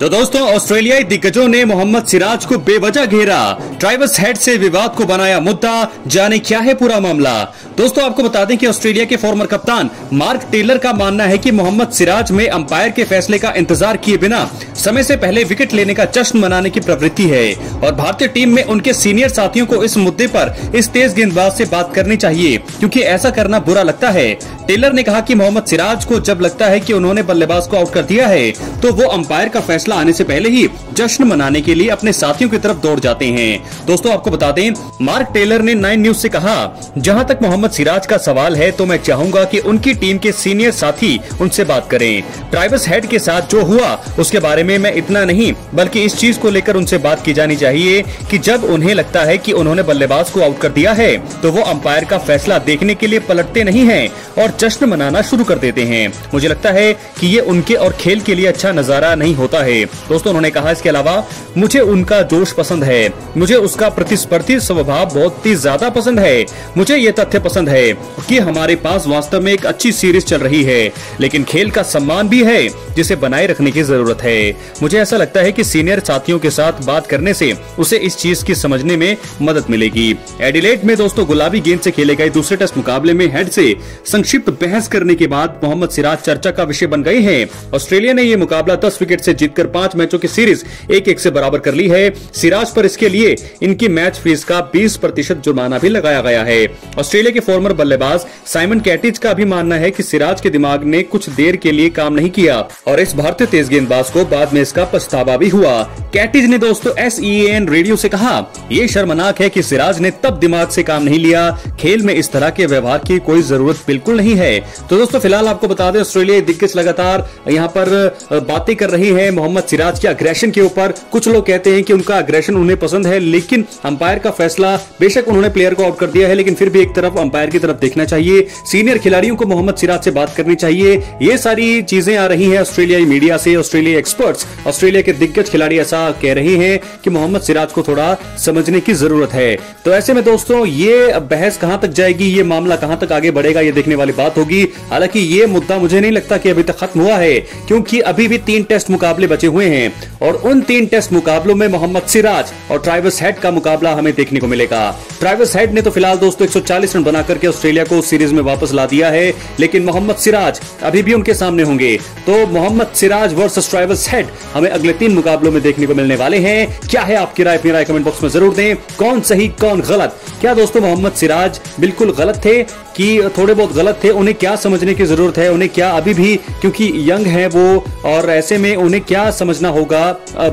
तो दोस्तों, ऑस्ट्रेलियाई दिग्गजों ने मोहम्मद सिराज को बेवजह घेरा, ट्राइवस हेड से विवाद को बनाया मुद्दा। जाने क्या है पूरा मामला। दोस्तों, आपको बता दें कि ऑस्ट्रेलिया के फॉर्मर कप्तान मार्क टेलर का मानना है कि मोहम्मद सिराज में अंपायर के फैसले का इंतजार किए बिना समय से पहले विकेट लेने का जश्न मनाने की प्रवृत्ति है और भारतीय टीम में उनके सीनियर साथियों को इस मुद्दे पर इस तेज गेंदबाज से बात करनी चाहिए, क्योंकि ऐसा करना बुरा लगता है। टेलर ने कहा कि मोहम्मद सिराज को जब लगता है कि उन्होंने बल्लेबाज को आउट कर दिया है तो वो अंपायर का फैसला आने से पहले ही जश्न मनाने के लिए अपने साथियों की तरफ दौड़ जाते हैं। दोस्तों, आपको बता दें, मार्क टेलर ने 9 न्यूज से कहा, जहां तक मोहम्मद सिराज का सवाल है तो मैं चाहूंगा कि उनकी टीम के सीनियर साथी उनसे बात करें। ट्राइवस हेड के साथ जो हुआ उसके बारे में मैं इतना नहीं बल्कि इस चीज को लेकर उनसे बात की जानी चाहिए कि जब उन्हें लगता है कि उन्होंने बल्लेबाज को आउट कर दिया है तो वो अंपायर का फैसला देखने के लिए पलटते नहीं हैं और जश्न मनाना शुरू कर देते हैं। मुझे लगता है कि ये उनके और खेल के लिए अच्छा नजारा नहीं होता है। दोस्तों, उन्होंने कहा, इसके अलावा मुझे उनका जोश पसंद है, मुझे उसका प्रतिस्पर्धी स्वभाव बहुत ही ज्यादा पसंद है। मुझे ये तथ्य पसंद है कि हमारे पास वास्तव में एक अच्छी सीरीज चल रही है, लेकिन खेल का सम्मान भी है जिसे बनाए रखने की जरूरत है। मुझे ऐसा लगता है कि सीनियर साथियों के साथ बात करने से उसे इस चीज की समझने में मदद मिलेगी। एडिलेड में दोस्तों गुलाबी गेंद से खेले गए दूसरे टेस्ट मुकाबले में हेड से संक्षिप्त बहस करने के बाद मोहम्मद सिराज चर्चा का विषय बन गए हैं। ऑस्ट्रेलिया ने यह मुकाबला 10 विकेट से जीतकर 5 मैचों की सीरीज 1-1 से बराबर कर ली है। सिराज पर इसके लिए इनकी मैच फीस का 20% जुर्माना भी लगाया गया है। ऑस्ट्रेलिया के फॉर्मर बल्लेबाज साइमन कैटिज का भी मानना है कि सिराज के दिमाग ने कुछ देर के लिए काम नहीं किया और इस भारतीय तेज गेंदबाज को बाद में इसका पछतावा भी हुआ। कैटिज ने दोस्तों SEN रेडियो से कहा, यह शर्मनाक है कि सिराज ने तब दिमाग से काम नहीं लिया। खेल में इस तरह के व्यवहार की कोई जरूरत बिल्कुल नहीं है। तो दोस्तों, फिलहाल आपको बता दें, ऑस्ट्रेलिया दिग्गज लगातार यहाँ पर बातें कर रही है मोहम्मद सिराज के अग्रेशन के ऊपर। कुछ लोग कहते हैं कि उनका अग्रेशन उन्हें पसंद है, लेकिन अंपायर का फैसला, बेशक उन्होंने प्लेयर को आउट कर दिया है, लेकिन फिर भी एक तरफ अंपायर की तरफ देखना चाहिए। सीनियर खिलाड़ियों को मोहम्मद सिराज से बात करनी चाहिए। ये सारी चीजें आ रही है ऑस्ट्रेलियाई मीडिया से। ऑस्ट्रेलिया एक्सपर्ट्स, ऑस्ट्रेलिया के दिग्गज खिलाड़ी ऐसा कह रहे हैं कि मोहम्मद सिराज को थोड़ा समझने की जरूरत है। तो ऐसे में दोस्तों, ये बहस कहां तक जाएगी, ये मामला कहां तक आगे बढ़ेगा, ये देखने वाली बात होगी। हालांकि ये मुद्दा मुझे नहीं लगता कि अभी तक खत्म हुआ है, क्योंकि अभी भी 3 टेस्ट मुकाबले बचे हुए हैं और उन 3 टेस्ट मुकाबलों में मोहम्मद सिराज और ट्राइवस हेड का मुकाबला हमें देखने को मिलेगा। ट्राइवस हेड ने तो फिलहाल दोस्तों 140 रन बनाकर के ऑस्ट्रेलिया को सीरीज में वापस ला दिया है, लेकिन मोहम्मद सिराज अभी भी उनके सामने होंगे। तो मोहम्मद सिराज वर्सेस ट्राइवस हेड हमें अगले 3 मुकाबलों में देखने को मिलने वाले हैं। क्या है आपकी राय? अपनी राय कमेंट बॉक्स में जरूर दें। कौन सही कौन गलत? क्या दोस्तों मोहम्मद सिराज बिल्कुल गलत थे कि थोड़े बहुत गलत थे? उन्हें क्या समझने की जरूरत है? उन्हें क्या अभी भी, क्योंकि यंग है वो, और ऐसे में उन्हें क्या समझना होगा?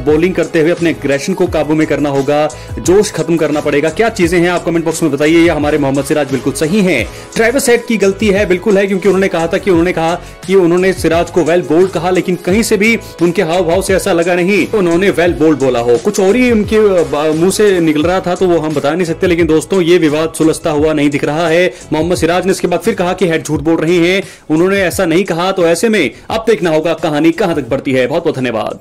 बॉलिंग करते हुए अपने एग्रेशन को काबू में करना होगा, जोश खत्म करना पड़ेगा। क्या चीजें हैं, आप कमेंट बॉक्स में बताइए। या हमारे मोहम्मद सिराज बिल्कुल सही हैं? ट्राइवस हेड की गलती है, बिल्कुल है, क्योंकि उन्होंने कहा कि उन्होंने सिराज को वेल बोल्ड कहा, लेकिन कहीं से भी उनके हाव भाव से ऐसा लगा नहीं उन्होंने वेल बोल्ड बोला हो। कुछ और ही उनके मुंह से निकल रहा था, तो वो हम बता नहीं सकते। लेकिन दोस्तों, ये विवाद सुलझता हुआ नहीं दिख रहा है। मोहम्मद सिराज ने इसके बाद फिर कहा कि हेड झूठ बोल रही हैं, उन्होंने ऐसा नहीं कहा। तो ऐसे में अब देखना होगा कहानी कहां तक बढ़ती है। बहुत बहुत धन्यवाद।